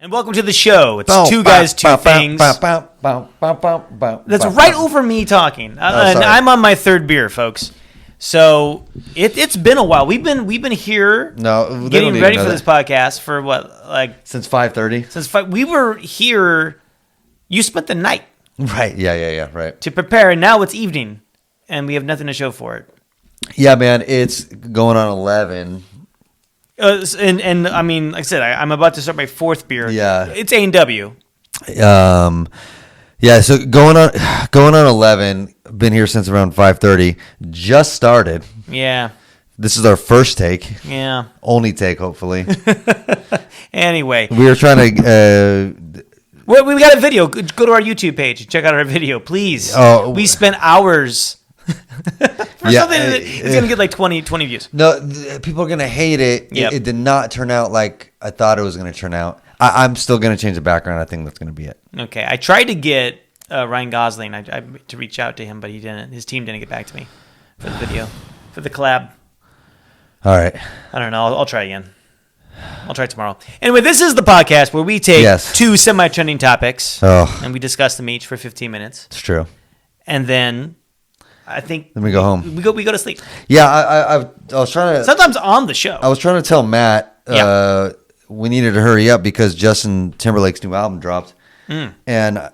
And welcome to the show. It's two guys, two things. That's right over me talking. And I'm on my third beer, folks. So it's been a while. We've been here, getting ready for this podcast for what, like since 5:30. Since we were here. You spent the night, right? Yeah, right. To prepare, and now it's evening, and we have nothing to show for it. Yeah, man, it's going on 11. And I mean, like I said, I'm about to start my fourth beer. Yeah, it's A&W. Yeah. So going on 11. Been here since around 5:30. Just started. Yeah. This is our first take. Yeah. Only take, hopefully. Anyway, we were trying to. Well, we got a video. Go to our YouTube page and check out our video, please. Oh, we spent hours. For something it's going to get like 20 views. No, people are going to hate it. Yep. It did not turn out like I thought it was going to turn out. I'm still going to change the background. I think that's going to be it. Okay. I tried to get Ryan Gosling to reach out to him, but he didn't. His team didn't get back to me for the video, for the collab. All right. I don't know. I'll try again. I'll try tomorrow. Anyway, this is the podcast where we take two semi-trending topics and we discuss them each for 15 minutes. It's true. And then I think then we go home. We go to sleep. Yeah, I was trying to. Sometimes on the show. I was trying to tell Matt we needed to hurry up because Justin Timberlake's new album dropped, and I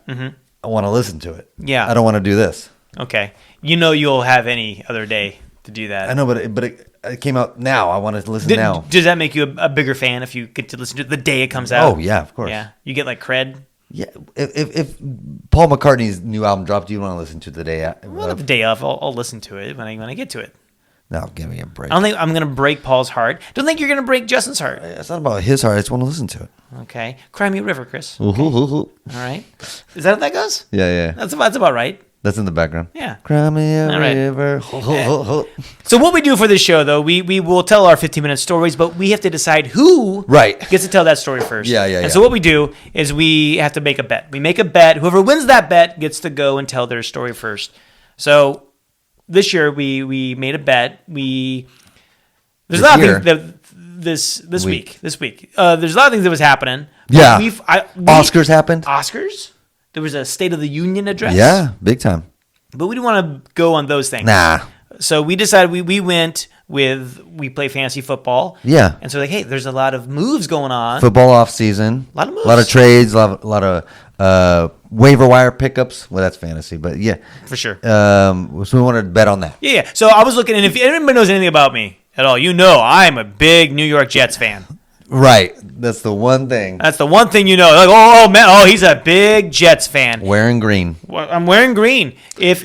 want to listen to it. Yeah, I don't want to do this. Okay, you'll have any other day to do that. I know, but it came out now. I want to listen now. Does that make you a bigger fan if you get to listen to it the day it comes out? Oh yeah, of course. Yeah, you get like cred. Yeah, if Paul McCartney's new album dropped, do you want to listen to it the day? Well, the day of, I'll listen to it when I get to it. No, give me a break. I don't think I'm going to break Paul's heart. Don't think you're going to break Justin's heart. It's not about his heart. I just want to listen to it. Okay, Cry Me a River, Chris. Okay. All right, is that how that goes? Yeah. That's about right. That's in the background. Yeah. Cry me a river. So what we do for this show, though, we will tell our 15-minute stories, but we have to decide who gets to tell that story first. Yeah. And so what we do is we have to make a bet. We make a bet. Whoever wins that bet gets to go and tell their story first. So this year we made a bet. There's a lot of things this week. There's a lot of things that was happening. Yeah. Oscars happened. Oscars? There was a State of the Union address. Yeah, big time. But we didn't want to go on those things. Nah. So we decided we play fantasy football. Yeah. And so hey, there's a lot of moves going on. Football off season. A lot of moves. A lot of trades. A lot of waiver wire pickups. Well, that's fantasy, but yeah. For sure. So we wanted to bet on that. Yeah. So I was looking, and if anybody knows anything about me at all, I'm a big New York Jets fan. Right. That's the one thing. That's the one thing you know. Like, oh man, he's a big Jets fan. Wearing green. Well, I'm wearing green. If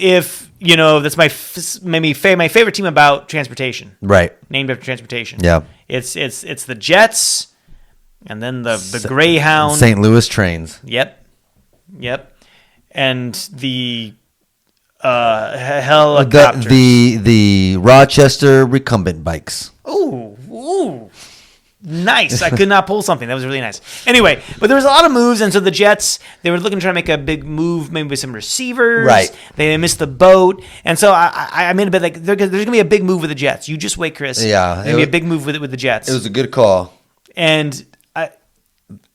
that's my favorite team about transportation. Right. Named after transportation. Yeah. It's the Jets, and then the Greyhound. St. Louis trains. Yep. And the helicopters. The Rochester recumbent bikes. Ooh. Nice. I could not pull something. That was really nice. Anyway, but there was a lot of moves, and so the Jets, they were looking to try to make a big move, maybe with some receivers. Right. They missed the boat, and so I made a bet like there's going to be a big move with the Jets. You just wait, Chris. Yeah. There's going to be a big move with the Jets. It was a good call. And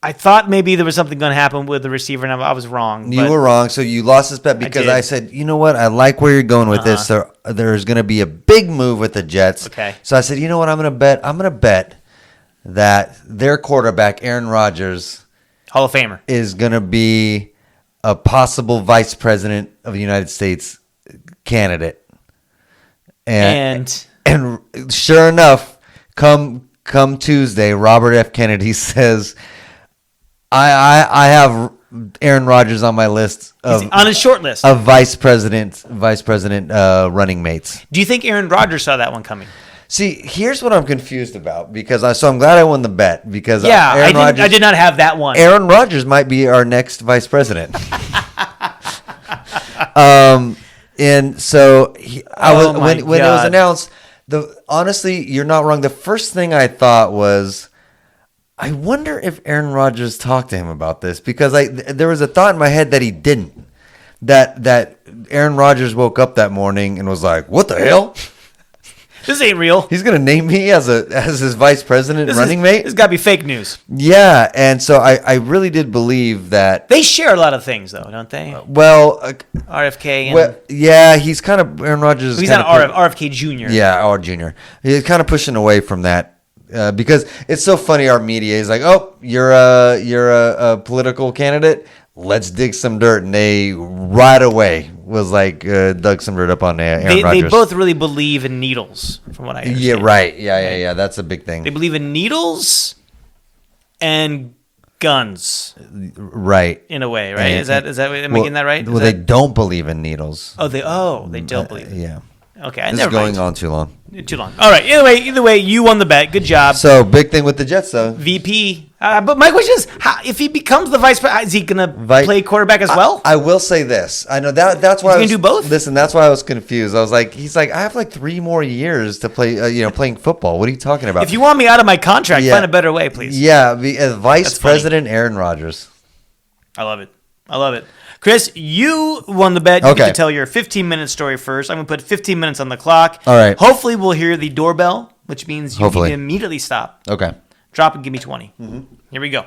I thought maybe there was something going to happen with the receiver, and I was wrong. You were wrong, so you lost this bet because I said, you know what, I like where you're going with this. There's going to be a big move with the Jets. Okay. So I said, you know what, I'm going to bet that their quarterback, Aaron Rodgers, Hall of Famer, is going to be a possible vice president of the United States candidate. And sure enough, come Tuesday, Robert F. Kennedy says, I have Aaron Rodgers on my list on his short list of vice president running mates. Do you think Aaron Rodgers saw that one coming? See, here's what I'm confused about because I'm glad I won the bet because I did not have that one. Aaron Rodgers might be our next vice president. And so when it was announced, honestly, you're not wrong. The first thing I thought was, I wonder if Aaron Rodgers talked to him about this because there was a thought in my head that he didn't. That Aaron Rodgers woke up that morning and was like, "What the hell?" This ain't real. He's gonna name me as his vice president running mate. This got to be fake news. Yeah, and so I really did believe that They share a lot of things, though, don't they? Well, RFK. And, well, yeah, he's kind of Aaron Rodgers. he's not RFK Jr. Yeah, or Jr. He's kind of pushing away from that because it's so funny. Our media is like, "Oh, you're a political candidate. Let's dig some dirt," and they right away was like dug some dirt up on Aaron Rodgers. They both really believe in needles, from what I understand. Yeah, right. Yeah. That's a big thing. They believe in needles and guns, Right. in a way, right? Is that am I getting that right? Well, they don't believe in needles. They don't believe. Yeah. Okay, This is never going mind. on too long. Too long. All right. Either way, you won the bet. Good job. So big thing with the Jets, though. VP. But my question is, if he becomes the vice president, is he going to play quarterback as well? I will say this. I know that's why He's gonna do both? Listen, that's why I was confused. I was like, he's like, I have like 3 more years to play. Playing football. What are you talking about? If you want me out of my contract, Yeah. find a better way, please. Yeah, as vice That's funny. president Aaron Rodgers. I love it. Chris, you won the bet. You Okay. get to tell your 15-minute story first. I'm going to put 15 minutes on the clock. All right. Hopefully, we'll hear the doorbell, which means you Hopefully. need to immediately stop. Okay. Drop and give me 20. Here we go.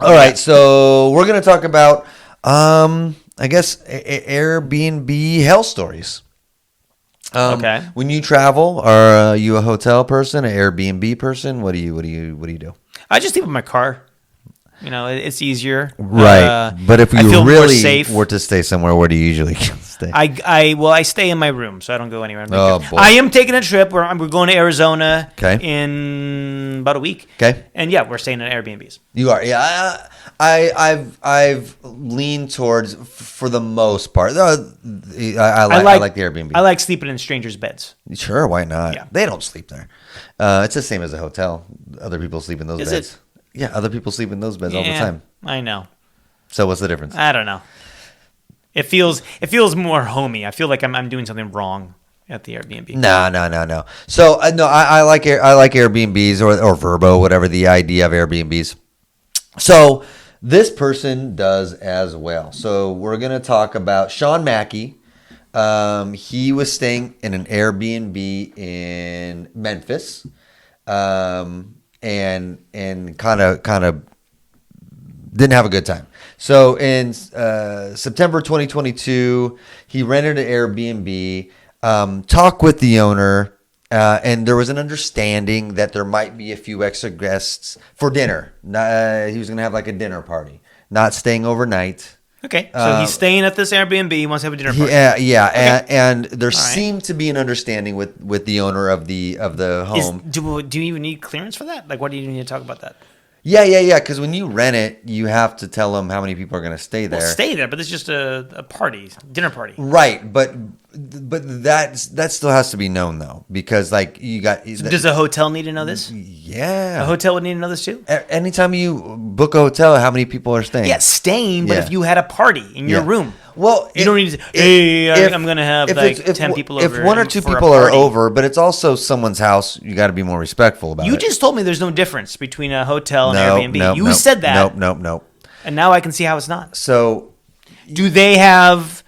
All right. So we're gonna talk about, I guess, Airbnb hell stories. Okay. When you travel, are you a hotel person, an Airbnb person? What do you do? I just leave it in my car. It's easier. Right. But if I you feel more really safe. were to stay somewhere, where do you usually stay? I stay in my room, so I don't go anywhere. Oh, boy. I am taking a trip where we're going to Arizona Okay. in about a week. Okay. And yeah, we're staying in Airbnbs. You are, yeah. I've leaned towards, for the most part. I like the Airbnb. I like sleeping in strangers' beds. Sure, why not? Yeah. They don't sleep there. It's the same as a hotel. Other people sleep in those Is beds. it? Yeah, other people sleep in those beds all the Yeah, time. I know. So what's the difference? I don't know. It feels more homey. I feel like I'm doing something wrong at the Airbnb. No. So I like Airbnbs or Vrbo, whatever the idea of Airbnbs. So this person does as well. So we're gonna talk about Sean Mackey. He was staying in an Airbnb in Memphis, and kind of didn't have a good time. So in September 2022, he rented an Airbnb. Talked with the owner, and there was an understanding that there might be a few extra guests for dinner. He was going to have like a dinner party, not staying overnight. Okay, so he's staying at this Airbnb. He wants to have a dinner party. Yeah, Okay. and there seemed to be an understanding with the owner of the home. Do you even need clearance for that? Like, what do you need to talk about that? Yeah. Because when you rent it, you have to tell them how many people are going to stay there. Well, stay there, but it's just a party, dinner party. Right, but that still has to be known though, because like you got. So does a hotel need to know this? Yeah, A hotel would need to know this too? Anytime you book a hotel, how many people are staying? Yeah, staying, but Yeah. if you had a party in your Yeah. room, Well, you don't need to say, I'm going to have like 10 people over. If one or two for a people are party. over, but it's also someone's house, you got to be more respectful about it. You just told me there's no difference between a hotel and Airbnb. Nope, You nope, said that. Nope. And now I can see how it's not. So Do they have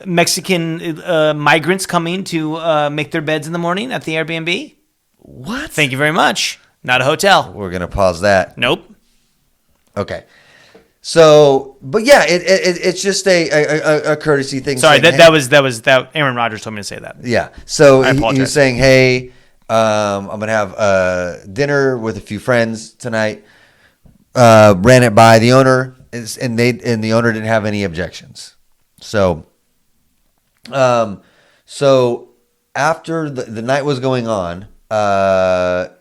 Mexican migrants coming to make their beds in the morning at the Airbnb? what? Thank you very much. Not a hotel. We're gonna pause that. Nope. Okay. So, but yeah, it's just a courtesy thing. Sorry, saying, that was Aaron Rodgers told me to say that. Yeah. So I he apologize. was saying, hey, I'm going to have dinner with a few friends tonight. Ran it by the owner, and the owner didn't have any objections. So, after the night was going on,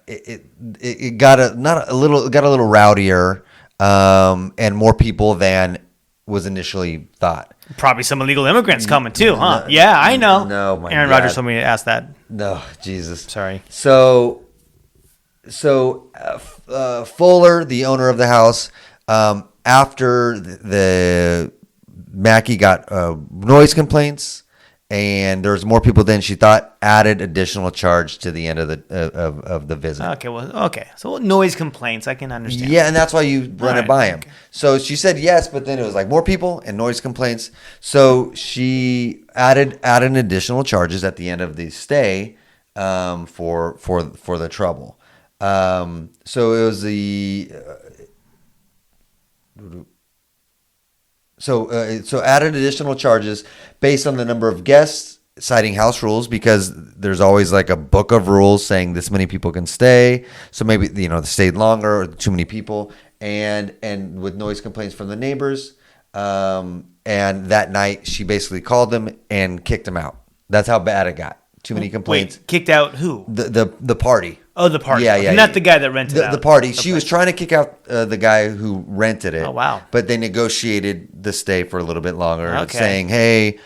it got a little rowdier, and more people than was initially thought. Probably some illegal immigrants coming too, huh? Yeah, I know. No, my Aaron God. Rodgers told me to ask that. No, Jesus. Sorry. So Fuller, the owner of the house, after the Mackie got noise complaints, and there was more people than she thought, added additional charge to the end of the visit. Okay. So noise complaints, I can understand. Yeah, and that's why you run Right, it by him. okay. So she said yes, but then it was like more people and noise complaints. So she added additional charges at the end of the stay, for the trouble. So it was so added additional charges based on the number of guests, citing house rules, because there's always like a book of rules saying this many people can stay. So maybe they stayed longer or too many people, and with noise complaints from the neighbors. And that night she basically called them and kicked them out. That's how bad it got. Too many complaints. Wait, kicked out who? The party. Oh, the party. Yeah, yeah. Not the guy that rented out. The party. Okay. She was trying to kick out the guy who rented it. Oh, wow. But they negotiated the stay for a little bit longer, Okay. saying, hey,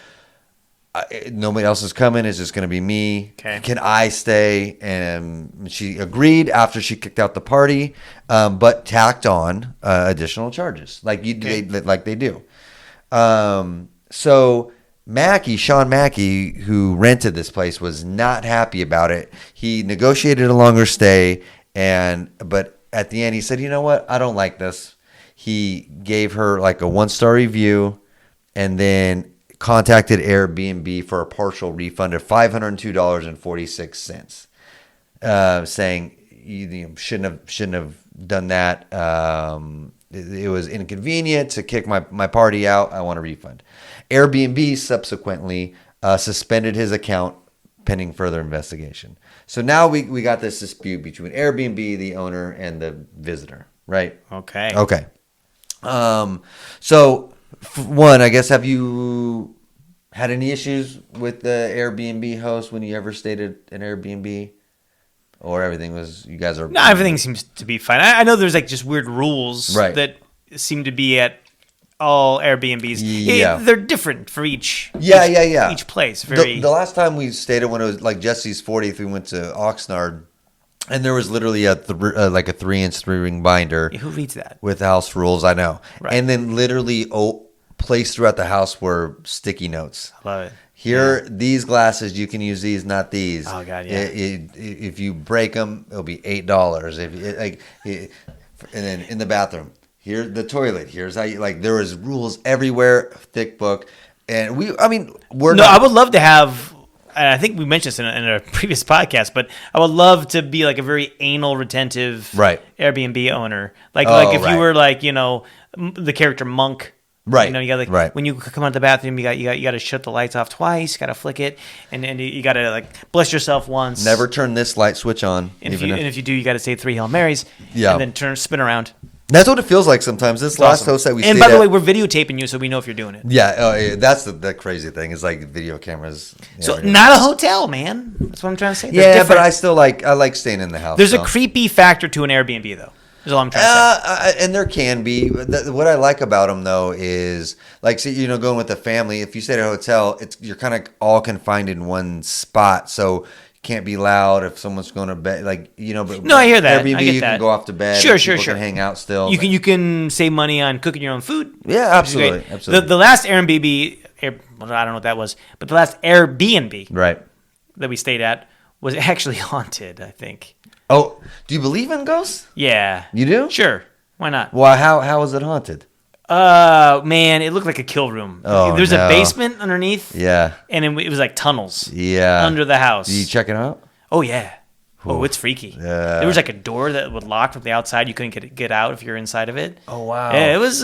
nobody else is coming. It's just going to be me. Okay. Can I stay? And she agreed after she kicked out the party, but tacked on additional charges like they do. So Sean Mackey, who rented this place, was not happy about it. He negotiated a longer stay, but at the end he said, you know what? I don't like this. He gave her like a 1-star review and then contacted Airbnb for a partial refund of $502.46, saying you shouldn't have done that. It was inconvenient to kick my party out. I want a refund. Airbnb subsequently suspended his account pending further investigation. So now we got this dispute between Airbnb, the owner, and the visitor, right? Okay. So one, I guess, have you had any issues with the Airbnb host when you ever stayed at an Airbnb? Or everything was, you guys are... No, everything seems to be fine. I know there's like just weird rules that seem to be at all Airbnbs. Yeah. They're different for each place. The last time we stayed at, when it was like Jesse's 40th, we went to Oxnard, and there was literally like a 3-inch 3-ring binder. Who reads that? With house rules, I know. Right. And then literally placed throughout the house were sticky notes. Love it. Here, these glasses, you can use these, not these. Oh, God, yeah. If you break them, it'll be $8. And then in the bathroom, here's the toilet. Here's how you, like, there is rules everywhere, thick book. And I would love to have, and I think we mentioned this in a previous podcast, but I would love to be like a very anal retentive Airbnb owner. Like if you were like, the character Monk. Right. You got when you come out of the bathroom, you got to shut the lights off twice. You got to flick it, and you got to like bless yourself once. Never turn this light switch on. And if you do, you got to say 3 Hail Marys. Yeah. And then spin around. That's what it feels like sometimes. This last host that we stayed at. And by the way, we're videotaping you, so we know if you're doing it. Yeah. That's the crazy thing. Is like video cameras. So not a hotel, man. That's what I'm trying to say. Yeah, but I still I like staying in the house. There's a creepy factor to an Airbnb though. Is all I'm trying to say. And there can be. What I like about them though is like, going with the family. If you stay at a hotel, you're kind of all confined in one spot, so you can't be loud if someone's going to bed. But no, I hear that. Airbnb, I get you that. can go off to bed. Sure. Can hang out still. You can save money on cooking your own food. Yeah, absolutely. The last Airbnb, I don't know what that was, but the last Airbnb that we stayed at was actually haunted, I think. Oh, do you believe in ghosts? Yeah. You do? Sure. Why not? Well, how was it haunted? Man, it looked like a kill room. Oh, There's a basement underneath. Yeah. And it was like tunnels. Yeah. Under the house. Did you check it out? Oh, yeah. Oh, it's freaky. Yeah. There was like a door that would lock from the outside. You couldn't get out if you're inside of it. Oh wow. Yeah, it was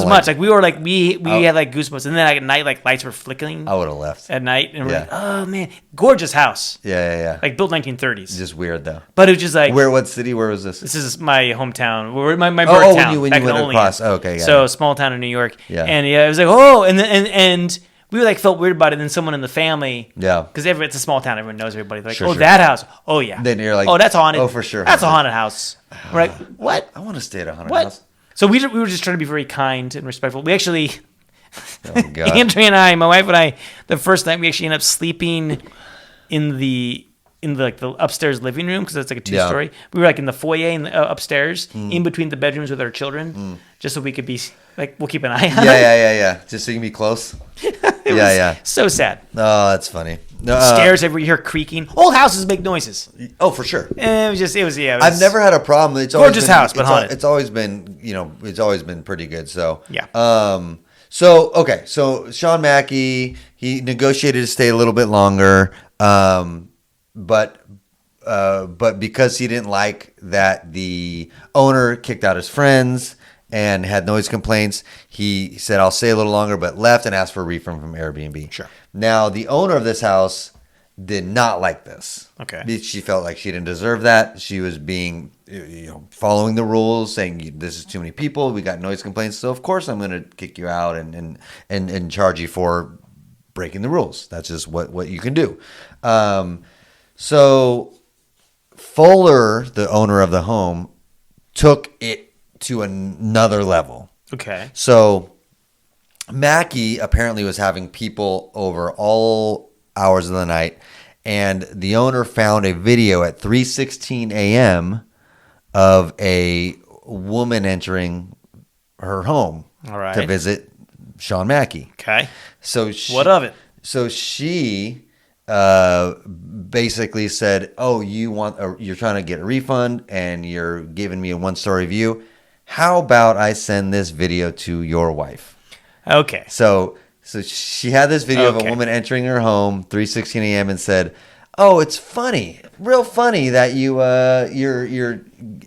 much. Like we were like we had like goosebumps, and then at night like lights were flickering. I would have left at night, and we're like, oh man, gorgeous house. Yeah. Like built 1930s. Just weird though. But it was just like what city? Where was this? This is my hometown. My birth town. When you went across. Oh, okay. So small town in New York. Yeah. And it was like and we were like felt weird about it. And then someone in the family, because it's a small town, everyone knows everybody. Like, sure. That house. Oh yeah. Then you're like, oh, that's haunted. Oh, for sure. That's a haunted house. We're like, what? I want to stay at a haunted house. So we were just trying to be very kind and respectful. We actually, God. Andrea and I, my wife and I, the first night we actually ended up sleeping in the upstairs living room because it's like a 2-story. We were like in the foyer upstairs, in between the bedrooms with our children, just so we could be like, we'll keep an eye on. Yeah. Just so you can be close. So sad. Oh, that's funny. Stairs everywhere, you hear creaking. Old houses make noises. Oh, for sure. And it was. I've never had a problem. It's gorgeous house, but haunted. It's always been, it's always been pretty good. So yeah. So Sean Mackey, he negotiated to stay a little bit longer. but because he didn't like that the owner kicked out his friends and had noise complaints, he said, I'll stay a little longer, but left and asked for a refund from Airbnb. Sure. Now, the owner of this house did not like this. Okay. She felt like she didn't deserve that. She was being, following the rules, saying this is too many people. We got noise complaints, so of course I'm going to kick you out and charge you for breaking the rules. That's just what you can do. So Fuller, the owner of the home, took it to another level. Okay. So Mackie apparently was having people over all hours of the night, and the owner found a video at 3:16 a.m. of a woman entering her home to visit Sean Mackie. Okay. So what of it? So she basically said, "Oh, you're trying to get a refund, and you're giving me a 1-star review. How about I send this video to your wife?" Okay. So she had this video of a woman entering her home 3:16 a.m. and said, "Oh, it's funny, real funny that you're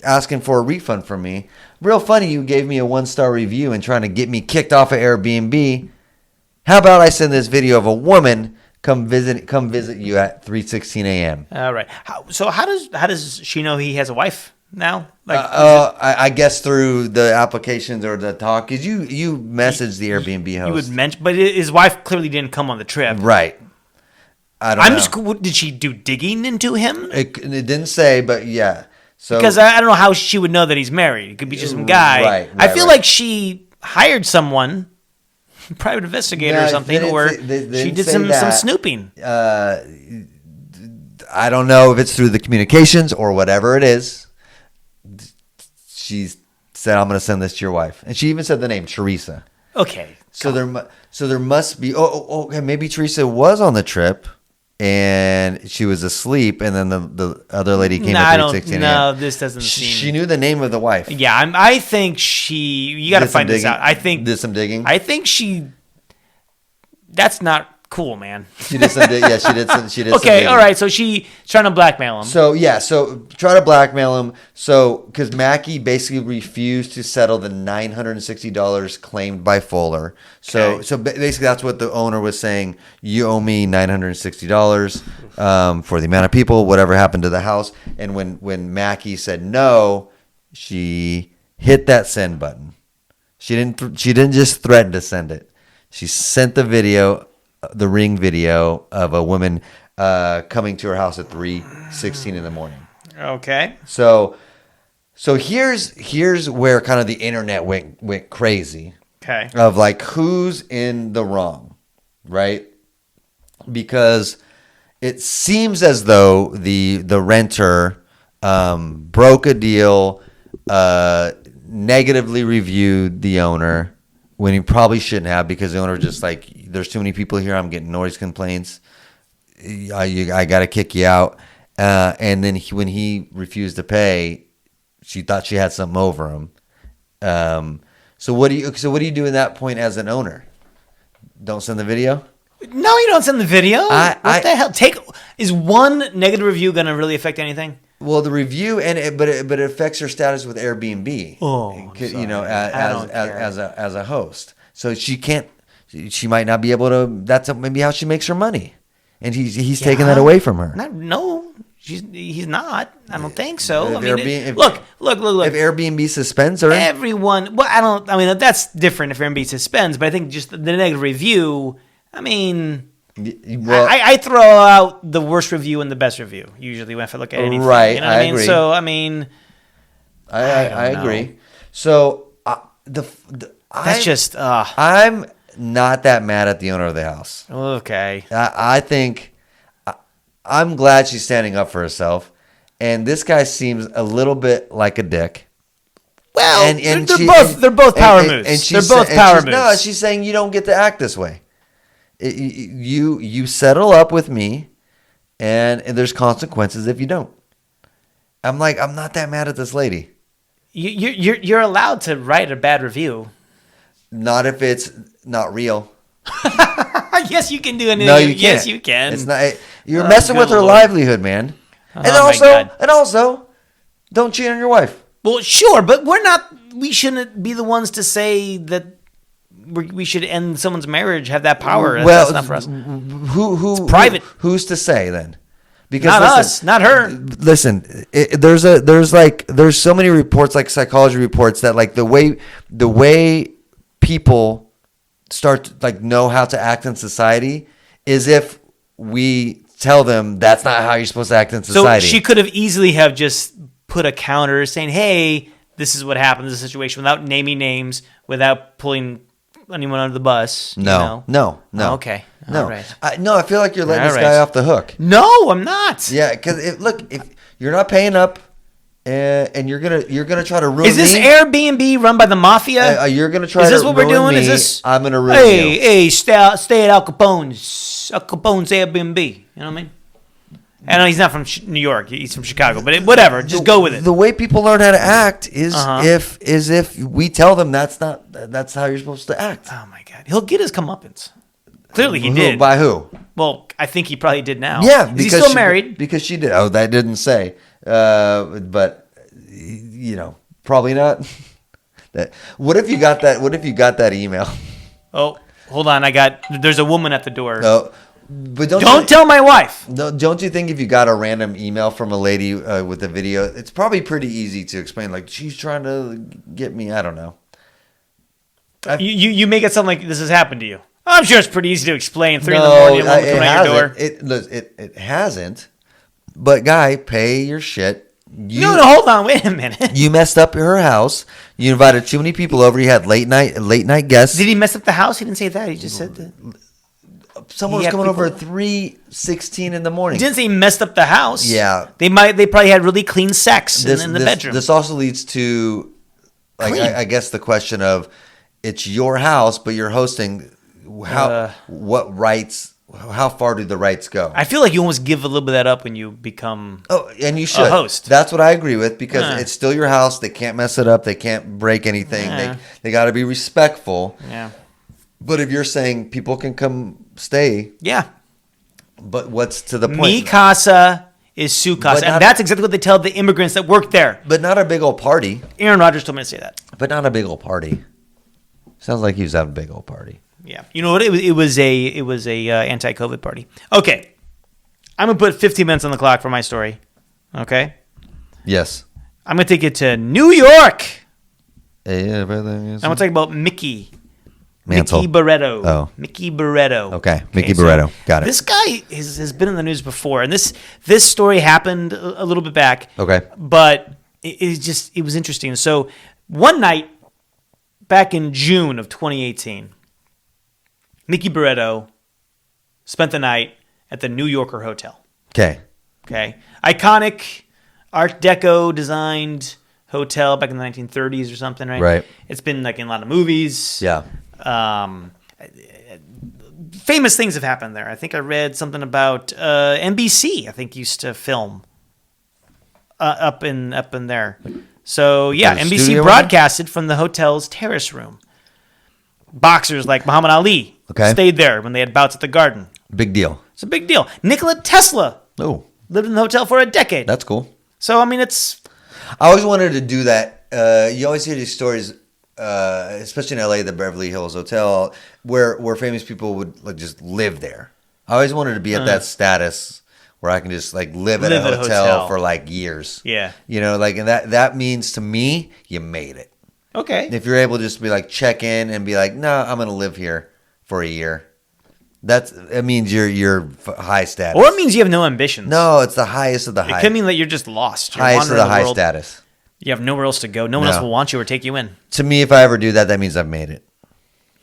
asking for a refund from me. Real funny you gave me a 1-star review and trying to get me kicked off of Airbnb. How about I send this video of a woman come visit you at 3:16 a.m." All right. How does she know he has a wife now? I guess through the applications or the talk, because you messaged the Airbnb host. You would mention, but his wife clearly didn't come on the trip, right? I don't know. Did she do digging into him? It didn't say, but yeah. So because I don't know how she would know that he's married. It could be just some guy. Right, I feel like she hired someone, private investigator or something, they she did some snooping. I don't know if it's through the communications or whatever it is. She said, "I'm going to send this to your wife," and she even said the name Teresa. Okay. So there must be. Okay, maybe Teresa was on the trip and she was asleep, and then the other lady came at 3:16 a.m. No, this doesn't seem. She knew the name of the wife. Yeah, I think she. You got to find this out. I think did some digging. I think she. That's not cool, man. She did some. Yeah, she did some. She did. Okay, all right. So she's trying to blackmail him. So try to blackmail him. So because Mackie basically refused to settle the $960 claimed by Fuller. So basically that's what the owner was saying. You owe me $960 for the amount of people. Whatever happened to the house? And when Mackie said no, she hit that send button. She didn't just threaten to send it. She sent the video. The Ring video of a woman coming to her house at 3:16 in the morning. Okay. So here's where kind of the internet went crazy. Okay. Of like who's in the wrong, right? Because it seems as though the renter broke a deal, negatively reviewed the owner when he probably shouldn't have, because the owner just like, there's too many people here. I'm getting noise complaints. I got to kick you out. And then when he refused to pay, she thought she had something over him. So what do you do in that point as an owner? Don't send the video? No, you don't send the video. What the hell? Is one negative review going to really affect anything? Well, the review but it affects her status with Airbnb. Oh, as a host. So she might not be able to. That's maybe how she makes her money, and he's taking that away from her. No, he's not. I don't think so. Look. If Airbnb suspends her, everyone. Well, that's different if Airbnb suspends, but I think just the negative review. I mean. Well, I throw out the worst review and the best review usually when I look at anything. Right, you know what I mean? agree. So I agree. So I'm not that mad at the owner of the house. Okay. I think I'm glad she's standing up for herself, and this guy seems a little bit like a dick. Well, they're both power moves. They're both power moves. No, she's saying you don't get to act this way. You settle up with me, and there's consequences if you don't. I'm not that mad at this lady. You're allowed to write a bad review. Not if it's not real. Yes, you can do it. No, you can't. Yes, you can. It's not. You're Oh, messing with good her Lord. livelihood, man. And Oh, my God. also, don't cheat on your wife. Well, sure, but we shouldn't be the ones to say that we should end someone's marriage, have that power. Well, That's not for us. Who? private. Who's to say then? Because Not listen, us, not her. Listen, there's so many reports, like psychology reports, that like the way people start to like know how to act in society is if we tell them that's not how you're supposed to act in society. So she could have easily have just put a counter saying, "Hey, this is what happened in this situation," without naming names, without pulling anyone under the bus. No. Oh, okay. No. All right. I feel like you're letting All this right. guy off the hook. No, I'm not. Yeah, because if you're not paying up, and you're gonna try to ruin Is this me, Airbnb run by the mafia? you're gonna try. Is this to what we're ruin doing? Me, Is this? I'm gonna ruin Hey, you. hey, stay at Al Capone's. Al Capone's Airbnb. You know what I mean? I know he's not from New York. He's from Chicago. But whatever. Just go with it. The way people learn how to act is Uh-huh. if we tell them that's how you're supposed to act. Oh my God, he'll get his comeuppance. Clearly, he Who? did. By who? Well, I think he probably did now. Yeah, Is he still married? Because she did. Oh, that didn't say. But probably not. What if you got that? What if you got that email? Oh, hold on. There's a woman at the door. Oh, but Don't tell my wife. No, don't you think if you got a random email from a lady with a video, it's probably pretty easy to explain. Like she's trying to get me. I don't know. You make it sound like this has happened to you. I'm sure it's pretty easy to explain. 3 in the morning, a woman coming at your door. It hasn't. But guy, pay your shit. No, hold on. Wait a minute. You messed up her house. You invited too many people over. You had late night guests. Did he mess up the house? He didn't say that. He just said that. Someone was coming over at 3:16 in the morning. He didn't say he messed up the house. Yeah. They probably had really clean sex in the bedroom. This also leads to, like, I guess the question of, it's your house, but you're hosting. What rights? How far do the rights go? I feel like you almost give a little bit of that up when you become and you should. a host. That's what I agree with, because it's still your house. They can't mess it up. They can't break anything. They got to be respectful. Yeah. But if you're saying people can come stay, Yeah. but what's to the point? Mi casa is su casa. But not- And that's exactly what they tell the immigrants that work there. But not a big old party. Aaron Rodgers told me to say that. But not a big old party. Sounds like he was having a big old party. Yeah. You know what? It was a anti-COVID party. Okay. I'm going to put 15 minutes on the clock for my story. Okay? Yes. I'm going to take it to New York. I'm I'm going to talk about Mickey. Mantle. Mickey Barretto. Oh. Mickey Barretto. Okay. Mickey Barretto. Got it. This guy has been in the news before, and this story happened a little bit back. Okay. But it was interesting. So one night back in June of 2018, Mickey Barretto spent the night at the New Yorker Hotel. Okay. Okay. Iconic Art Deco designed hotel back in the 1930s or something, right? Right. It's been like in a lot of movies. Yeah. Famous things have happened there. I think I read something about NBC. I think used to film up in there. So yeah, Got a NBC studio broadcasted from the hotel's terrace room. Boxers like Muhammad Ali stayed there when they had bouts at the Garden. Big deal. It's a big deal. Nikola Tesla Oh, lived in the hotel for a decade. that's cool. So I mean, it's I always wanted to do that. You always hear these stories, especially in LA, the Beverly Hills Hotel, where famous people would like just live there. I always wanted to be at that status where I can just like live at a hotel for like years. Yeah. You know, like, and that means to me, you made it. okay. If you're able to just be like check in and be like, no, I'm gonna live here for a year. That means you're high status. Or it means you have no ambitions. No, it's the highest of the It high. could mean that you're just lost. You're Highest of wandering the high world. status. You have nowhere else to go. No one else will want you or take you in. To me, if I ever do that, that means I've made it.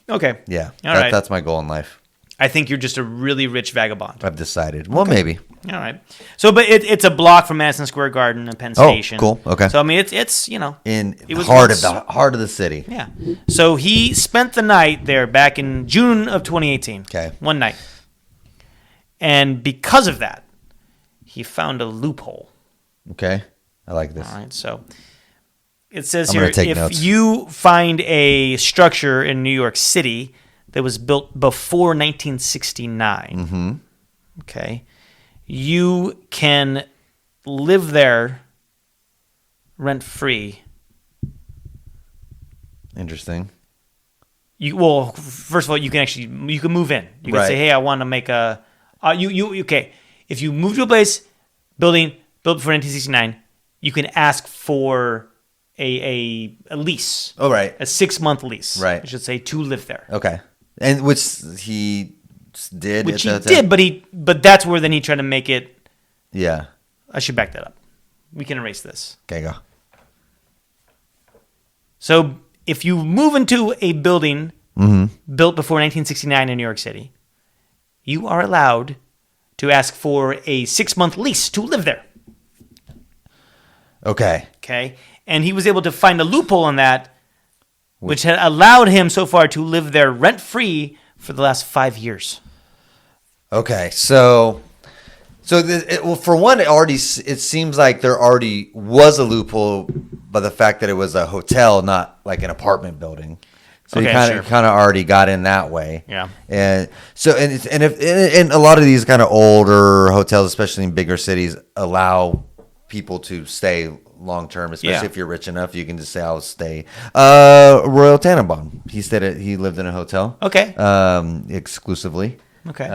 Okay. Yeah. All right. That's my goal in life. I think you're just a really rich vagabond. I've decided. Well, maybe. All right. So, but it's a block from Madison Square Garden and Penn Oh, Station. cool. Okay. So, I mean, it's you know. In It was heart once- of the city. Yeah. So he spent the night there back in June of 2018. Okay. One night. And because of that, he found a loophole. Okay. I like this. All right. So it says I'm here, gonna take if notes. you find a structure in New York City that was built before 1969, okay, you can live there rent-free. Interesting. First of all, you can move in. You can say, hey, I want to make a okay. If you move to a place, building built before 1969, you can ask for a lease. Oh, right. A 6-month lease. Right. I should say, to live there. Okay. And which he did. Which he did, but that's where then he tried to make it. Yeah. I should back that up. We can erase this. Okay, go. So if you move into a building built before 1969 in New York City, you are allowed to ask for a 6-month lease to live there. Okay. Okay. And he was able to find a loophole in that, which had allowed him so far to live there rent-free for the last 5 years. Okay. So for one, it seems like there already was a loophole by the fact that it was a hotel, not like an apartment building. So he kind of already got in that way. Yeah. And so and a lot of these kind of older hotels, especially in bigger cities, allow people to stay long term, especially if you're rich enough. You can just say, "I'll stay." Royal Tannenbaum. He lived in a hotel. Okay. Exclusively. Okay.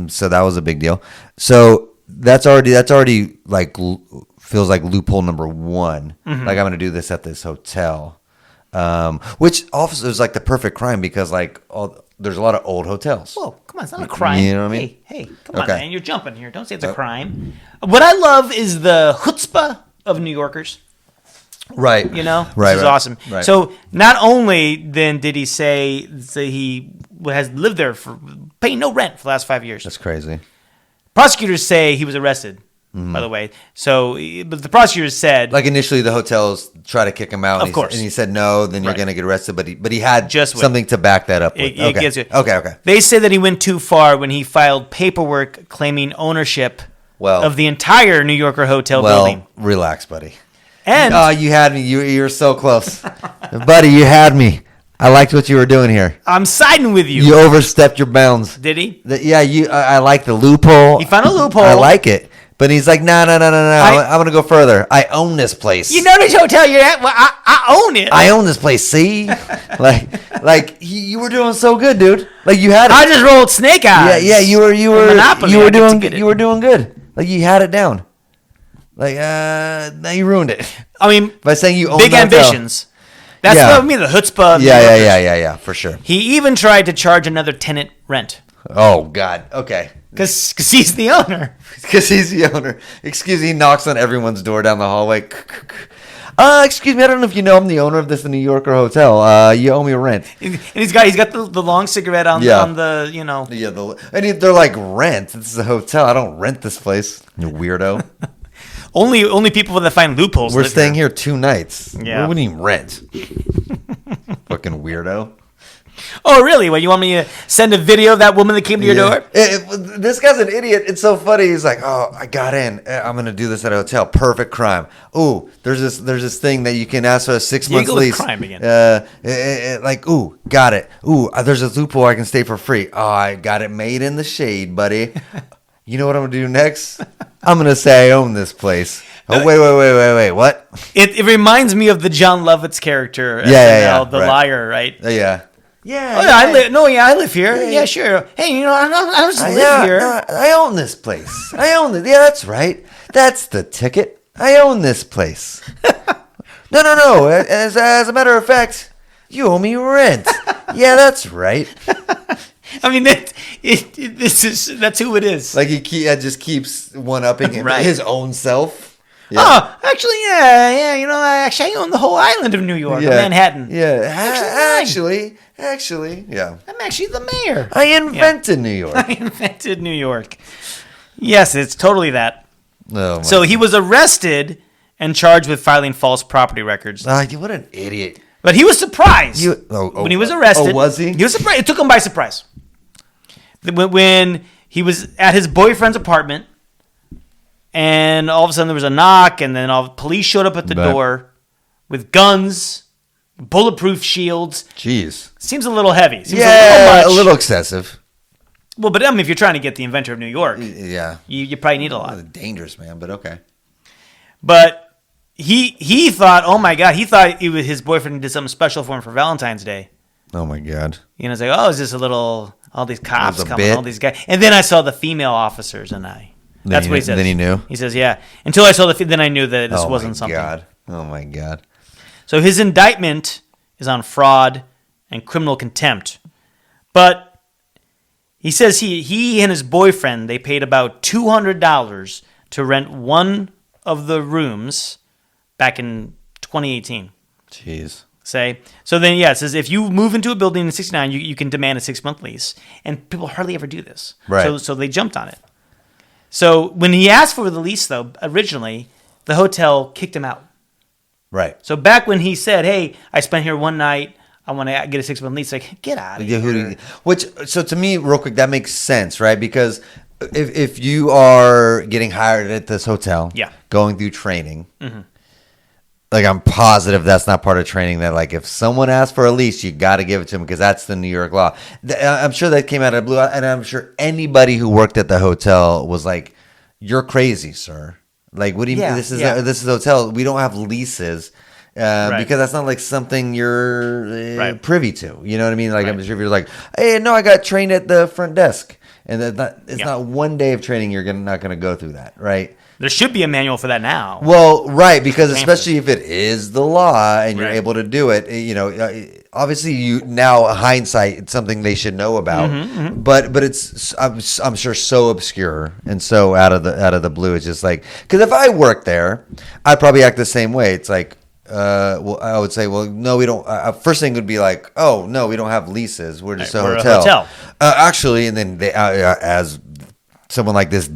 So that was a big deal. So that's already like feels like loophole number one. Like I'm going to do this at this hotel. Which also is like the perfect crime because there's a lot of old hotels. Whoa, come on, it's not a crime. You know what I mean? Hey, come on, man, you're jumping here. Don't say it's a crime. What I love is the chutzpah of New Yorkers. Right. You know? Right. This is awesome. Right. So not only then did he say he has lived there for paying no rent for the last 5 years. That's crazy. Prosecutors say he was arrested. By the way, but the prosecutors said, like initially the hotels try to kick him out, of course, and he said no. Then you're going to get arrested, but he had just something to back that up with. It gets it. Okay. They say that he went too far when he filed paperwork claiming ownership of the entire New Yorker hotel building. Relax, buddy. And you had me. You were so close, buddy. You had me. I liked what you were doing here. I'm siding with you. You overstepped your bounds. Did he? I like the loophole. He found a loophole. I like it. But he's like, no. I'm going to go further. I own this place. You know this hotel you're at? Well, I own it. I own this place. See? You were doing so good, dude. Like you had it. I just rolled snake eyes. Yeah, you were Monopoly, you were doing good. Like you had it down. Like now you ruined it. I mean, by saying you own big the hotel. ambitions. That's what I mean, the chutzpah. Yeah, for sure. He even tried to charge another tenant rent. Oh God. Okay. Because he's the owner. Because he's the owner. Excuse me, he knocks on everyone's door down the hallway. Excuse me, I don't know if you know I'm the owner of this New Yorker hotel. You owe me rent. And he's got the long cigarette on the, you know. Yeah, they're like, rent. This is a hotel. I don't rent this place. You weirdo. Only people that find loopholes. We're staying here 2 nights. Yeah. What do you mean rent? Fucking weirdo. Oh, really? Well, you want me to send a video of that woman that came to your door? This guy's an idiot. It's so funny. He's like, oh, I got in. I'm going to do this at a hotel. Perfect crime. Oh, there's this thing that you can ask for a 6-month lease. Crime again. Got it. There's a loophole I can stay for free. Oh, I got it made in the shade, buddy. You know what I'm going to do next? I'm going to say I own this place. Oh, wait. What? It reminds me of the John Lovitz character. The liar, right? Yeah. I live here. Yeah, sure. Hey, I just live here. I own this place. I own it. Yeah, that's right. That's the ticket. I own this place. No. As a matter of fact, you owe me rent. Yeah, that's right. I mean, that's who it is. Like he just keeps one-upping his own self. Yeah. Oh, actually, yeah. I own the whole island of New York, Manhattan. Yeah, actually, yeah. I'm actually the mayor. I invented New York. I invented New York. Yes, it's totally that. Oh, so he was arrested and charged with filing false property records. What an idiot. But he was surprised when he was arrested. Oh, was he? He was surprised. It took him by surprise. When he was at his boyfriend's apartment, and all of a sudden there was a knock, and then all the police showed up at the door with guns, bulletproof shields. Jeez. Seems a little heavy. Seems Yeah, a little excessive. Well, but I mean, if you're trying to get the inventor of New York, Yeah. you probably need a lot. Dangerous, man, but okay. But he thought, oh my God, he thought his boyfriend did something special for him for Valentine's Day. Oh my God. You know, it's like, oh, it's just all these cops coming, bit. all these guys. And then I saw the female officers and that's what he says. Then he knew? He says, yeah. Until I saw then I knew that this wasn't something. Oh my God. So his indictment is on fraud and criminal contempt. But he says he and his boyfriend, they paid about $200 to rent one of the rooms back in 2018. Jeez. So then, it says if you move into a building in 69, you can demand a 6-month lease. And people hardly ever do this. Right. So they jumped on it. So when he asked for the lease, though, originally, the hotel kicked him out. Right. So back when he said, hey, I spent here one night, I want to get a 6-month lease, like, get out of here. So to me, real quick, that makes sense, right? Because if you are getting hired at this hotel, going through training, like I'm positive that's not part of training, that like if someone asks for a lease, you got to give it to them because that's the New York law. I'm sure that came out of the blue, and I'm sure anybody who worked at the hotel was like, you're crazy, sir. Like, what do you mean? This is a hotel. We don't have leases. Because that's not like something you're privy to. You know what I mean? Like, I'm sure if you're like, hey, no, I got trained at the front desk. And it's not one day of training you're not going to go through that, right? There should be a manual for that now. Well, right, because especially if it is the law and you're able to do it, you know, obviously you now hindsight, it's something they should know about. But it's I'm sure so obscure and so out of the blue. It's just like, because if I worked there, I'd probably act the same way. It's like, well, I would say, well, no, we don't. First thing would be like, oh, no, we don't have leases. We're just a hotel. Actually, and then they, as someone like this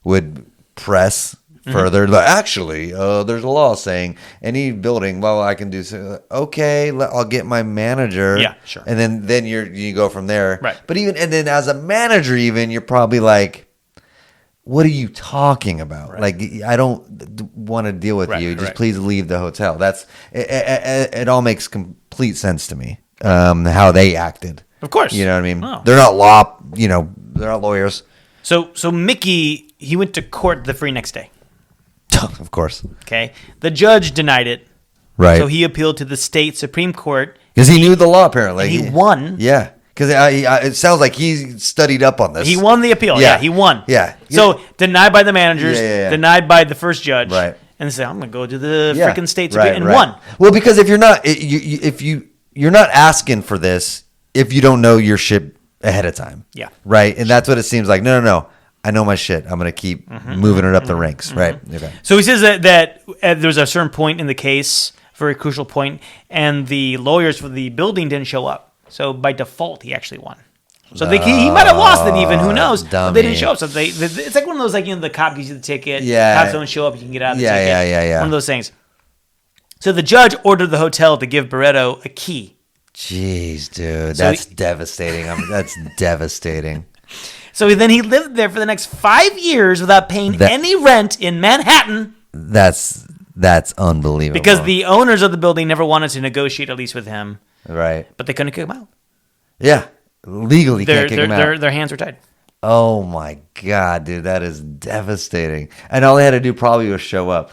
would press further. But actually, there's a law saying any building, well, I can do so. Okay, I'll get my manager. Yeah, sure. And then you go from there. Right. But then as a manager, even you're probably like, what are you talking about? Right. Like, I don't want to deal with you. Just please leave the hotel. It all makes complete sense to me. How they acted. Of course. You know what I mean? Oh. They're not law, they're not lawyers. So Mickey, he went to court the very next day. Of course. Okay. The judge denied it. Right. So he appealed to the state Supreme Court. Because he knew the law, apparently. He won. Yeah. Because it sounds like he studied up on this. He won the appeal. Yeah, he won. Yeah. So denied by the managers, denied by the first judge. Right. And they said, I'm going to go to the freaking state Supreme and won. Well, because if you're not, you're not asking for this if you don't know your shit ahead of time. Yeah. Right. And that's what it seems like. No. I know my shit. I'm going to keep moving it up the ranks. Right. Okay. So he says that there's a certain point in the case, very crucial point, and the lawyers for the building didn't show up. So by default, he actually won. So he might have lost it even. Who knows? But they didn't show up. So it's like one of those, like, the cop gives you the ticket. Yeah. Cops don't show up. You can get out of the ticket. Yeah. One of those things. So the judge ordered the hotel to give Barreto a key. Jeez, dude. That's devastating. That's devastating. So then he lived there for the next 5 years without paying any rent in Manhattan. That's unbelievable. Because the owners of the building never wanted to negotiate a lease with him. Right. But they couldn't kick him out. Yeah. Legally can't kick him out. Their hands were tied. Oh, my God, dude. That is devastating. And all they had to do probably was show up.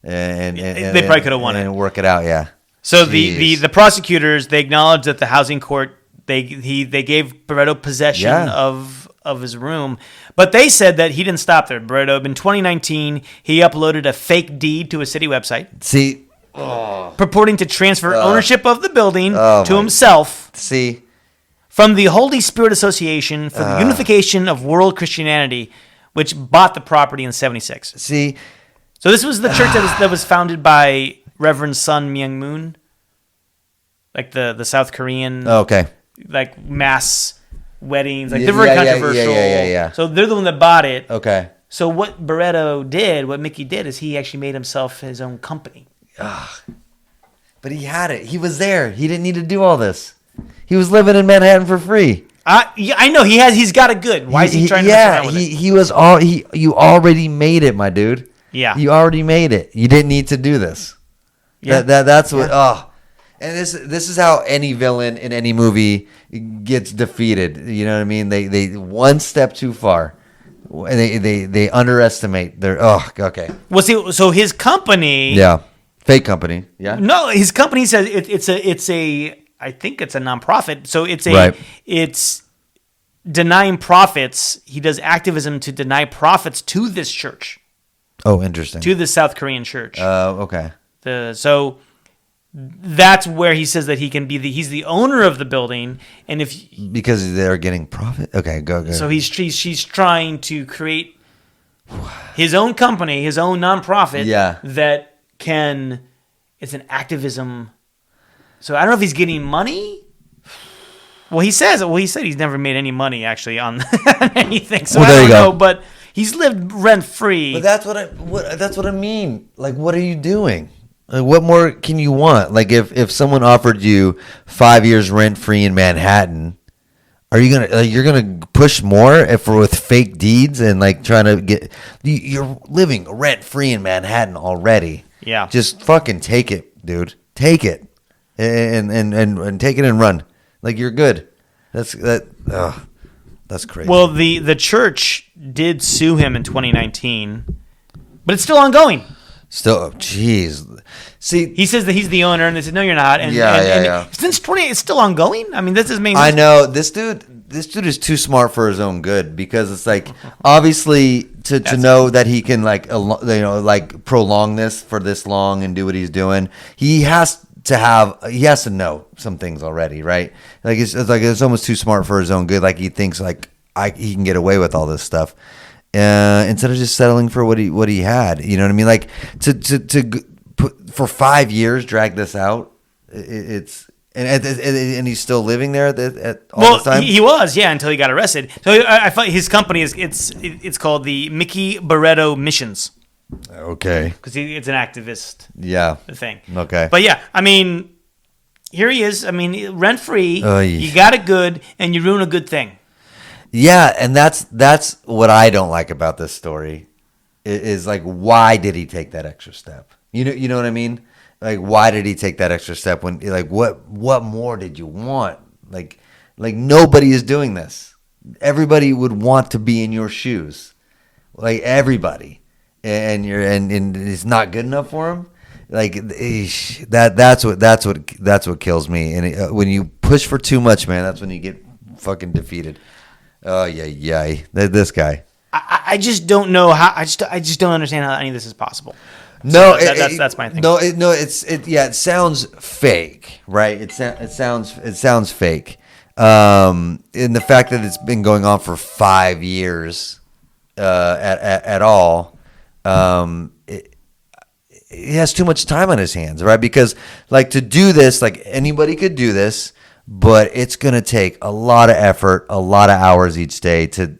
And they probably could have won it. And work it out, yeah. So the prosecutors, they acknowledged that the housing court, they gave Barreto possession of his room. But they said that he didn't stop there. Barreto, in 2019, he uploaded a fake deed to a city website. See? Purporting to transfer ownership of the building to himself. See? From the Holy Spirit Association for the Unification of World Christianity, which bought the property in 1976. See? So this was the church that was founded by Reverend Sun Myung Moon, like the South Korean, like mass weddings, like they're very controversial. Yeah. So they're the one that bought it. Okay. So what Mickey did, is he actually made himself his own company. But he had it. He was there. He didn't need to do all this. He was living in Manhattan for free. I know he's got it good. Why is he trying to mess around with it? You already made it, my dude. Yeah. You already made it. You didn't need to do this. Yeah. That's what. And this is how any villain in any movie gets defeated. You know what I mean? They one step too far. They underestimate their. Oh, okay. Well, see, so his company. Yeah, fake company. Yeah. No, his company says it's a. I think it's a nonprofit. So it's denying profits. He does activism to deny profits to this church. Oh, interesting. To the South Korean church. Okay. So that's where he says that he can be he's the owner of the building, and because they're getting profit. Okay, go. So she's trying to create his own company, his own nonprofit. Yeah. That can. It's an activism. So I don't know if he's getting money. Well, he said he's never made any money actually on anything. So I don't know, but he's lived rent free. But that's what I mean. Like, what are you doing? Like, what more can you want? Like, if someone offered you 5 years rent free in Manhattan, are you you're gonna push more with fake deeds and like trying to get? You're living rent free in Manhattan already. Yeah, just fucking take it, dude. Take it and take it and run. Like, you're good. That's crazy. Well, the church did sue him in 2019, but it's still ongoing. Still, jeez. See, he says that he's the owner, and they said, "No, you're not." And, yeah. Since 20, it's still ongoing. I mean, this is amazing. I know this dude is too smart for his own good, because it's like, obviously to know that he can like prolong this for this long and do what he's doing, he has to know some things already, right? Like it's almost too smart for his own good. Like, he thinks like he can get away with all this stuff. Instead of just settling for what he had, you know what I mean? Like, to put for 5 years, drag this out. And he's still living there at all this time. He was, until he got arrested. So I thought his company it's called the Mickey Barretto Missions. Okay, because it's an activist. Yeah, thing. Okay, but yeah, I mean, here he is. I mean, rent free. You got it good, and you ruin a good thing. Yeah, and that's what I don't like about this story, is like, why did he take that extra step? You know what I mean? Like, why did he take that extra step when, like, what more did you want? Like nobody is doing this. Everybody would want to be in your shoes, like everybody, and it's not good enough for him. Like, that's what kills me. And when you push for too much, man, that's when you get fucking defeated. Oh yeah, this guy. I just don't know how. I just don't understand how any of this is possible. No, so that's my thing. It sounds fake, right? It sounds fake. And the fact that it's been going on for 5 years, at all, it has too much time on his hands, right? Because, like, to do this, like, anybody could do this, but it's going to take a lot of effort, a lot of hours each day to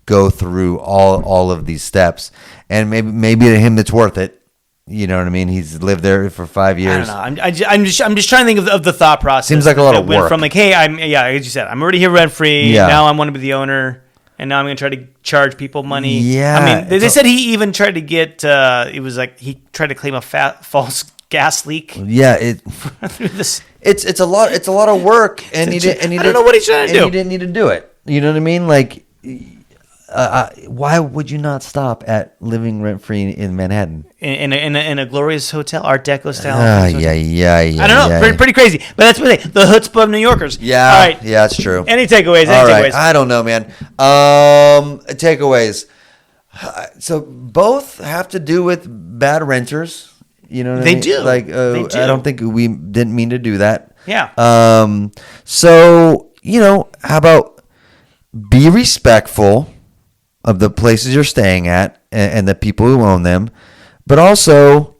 go through all of these steps. And maybe to him it's worth it. You know what I mean? He's lived there for 5 years. I don't know. I'm just trying to think of the thought process. Seems like a lot of work. From like, hey, as you said, I'm already here rent free. Yeah. Now I want to be the owner, and now I'm going to try to charge people money. Yeah. I mean, they said he even tried to get. It was like he tried to claim a false gas leak. Yeah, through this. It's a lot. It's a lot of work, and I don't know what he's trying to do. He didn't need to do it. You know what I mean? Like, why would you not stop at living rent free in Manhattan in a glorious hotel, Art Deco style? Yeah. I don't know, pretty crazy. But that's what the chutzpah of New Yorkers. Yeah, all right. Yeah, that's true. Any takeaways? All right. I don't know, man. Takeaways. So both have to do with bad renters. You know what I mean? They do. Like, they do. I don't think we didn't mean to do that. Yeah. So, how about be respectful of the places you're staying at and the people who own them, but also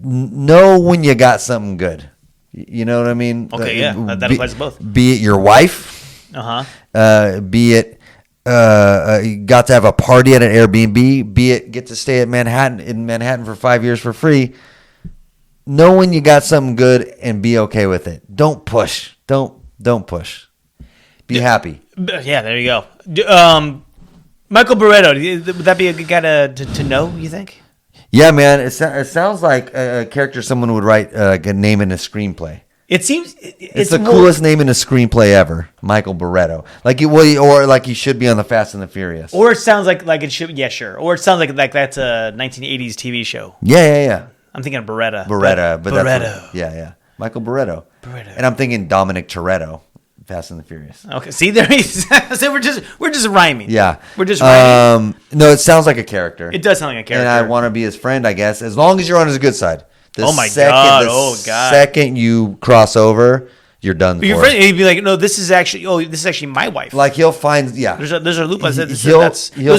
know when you got something good. You know what I mean? Okay, yeah, that applies to both. Be it your wife, be it you got to have a party at an Airbnb, be it get to stay in Manhattan for 5 years for free. Know when you got something good and be okay with it. Don't push. Don't push. Be happy. Yeah, there you go. Michael Barretto, would that be a good guy to know, you think? Yeah, man. It sounds like a character someone would write a name in a screenplay. It seems it's the coolest name in a screenplay ever, Michael Barretto. Or like he should be on the Fast and the Furious. Or it sounds like it should. Yeah, sure. Or it sounds like that's a 1980s TV show. Yeah. I'm thinking of Beretta. Beretta, but Barretto. Yeah. Michael Barretto. And I'm thinking Dominic Toretto, Fast and the Furious. Okay, see there he's. So we're just rhyming. Yeah, we're just rhyming. No, it sounds like a character. It does sound like a character. And I want to be his friend, I guess, as long as you're on his good side. Oh my God! Oh God! Second you cross over, you're done. Your friend, he'd be like, "No, this is actually my wife." Like he'll find, yeah. There's a loop. Those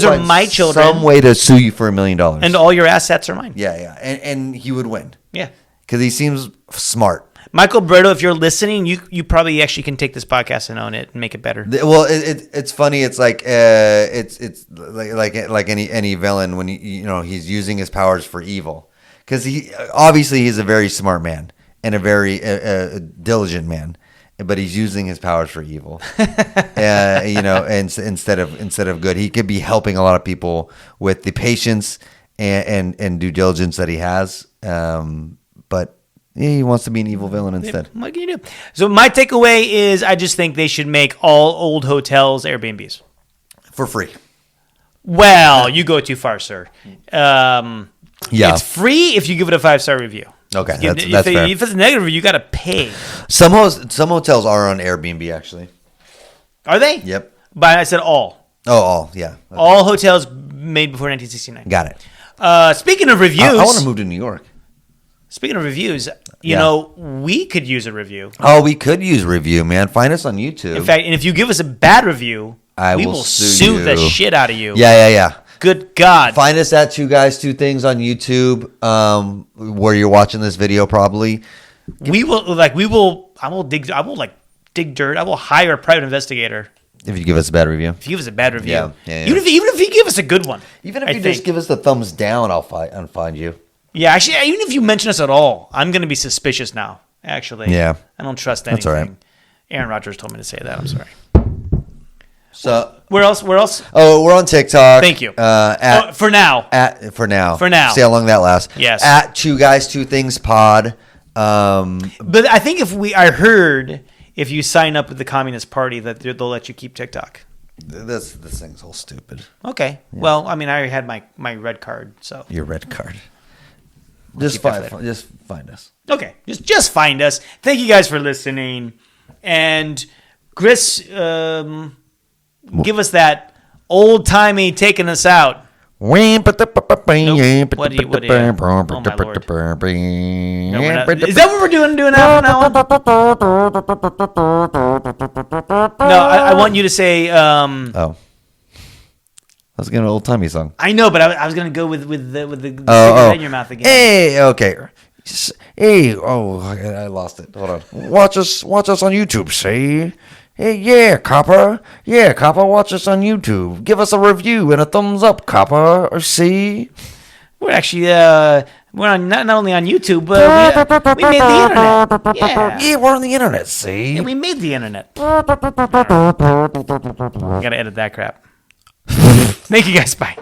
are my children. Some way to sue you for $1 million, and all your assets are mine. Yeah, and he would win. Yeah, because he seems smart. Michael Barretto, if you're listening, you probably actually can take this podcast and own it and make it better. Well, it's funny. It's like it's like any villain when he's using his powers for evil. Because he's a very smart man and a very diligent man, but he's using his powers for evil. And instead of good, he could be helping a lot of people with the patience and due diligence that he has. But he wants to be an evil villain instead. What can you do? So my takeaway is, I just think they should make all old hotels Airbnbs for free. Well, you go too far, sir. Yeah, it's free if you give it a 5-star review. Okay, that's fair. If it's a negative review, you got to pay. Some hotels are on Airbnb actually. Are they? Yep. But I said all. Oh, all, yeah. Okay. All hotels made before 1969. Got it. Speaking of reviews, I want to move to New York. Speaking of reviews, you know, we could use a review. Oh, we could use a review, man. Find us on YouTube. In fact, and if you give us a bad review, we will sue the shit out of you. Yeah. Good God. Find us at Two Guys, Two Things on YouTube, where you're watching this video probably. I will dig dirt. I will hire a private investigator. If you give us a bad review. If you give us a bad review. Yeah. Even if you give us a good one. Even if you just give us the thumbs down, I'll unfind you. Yeah, actually, even if you mention us at all, I'm going to be suspicious now, actually. Yeah. I don't trust anything. That's all right. Aaron Rodgers told me to say that. I'm sorry. So where else? Oh, we're on TikTok. Thank you. For now. See how long that lasts. Yes. At Two Guys, Two Things Pod. But I think I heard if you sign up with the Communist Party that they'll let you keep TikTok. This thing's all stupid. Okay. Yeah. Well, I mean, I already had my red card, so. Your red card. Just find us. Okay. Just find us. Thank you guys for listening. And Chris, give us that old-timey taking us out. Nope. What do you? Oh, my Lord. No, is that what we're doing now? No, I want you to say... Oh. I was going to an old-timey song. I know, but I was going to go with the cigarette in your mouth again. Hey, okay. Hey, I lost it. Hold on. Watch us on YouTube, see? Hey, yeah, Copper, watch us on YouTube. Give us a review and a thumbs up, Copper, see? We're actually, we're on, not only on YouTube, but we made the internet. Yeah, we're on the internet, see? Yeah, we made the internet. Gotta edit that crap. Thank you guys, bye.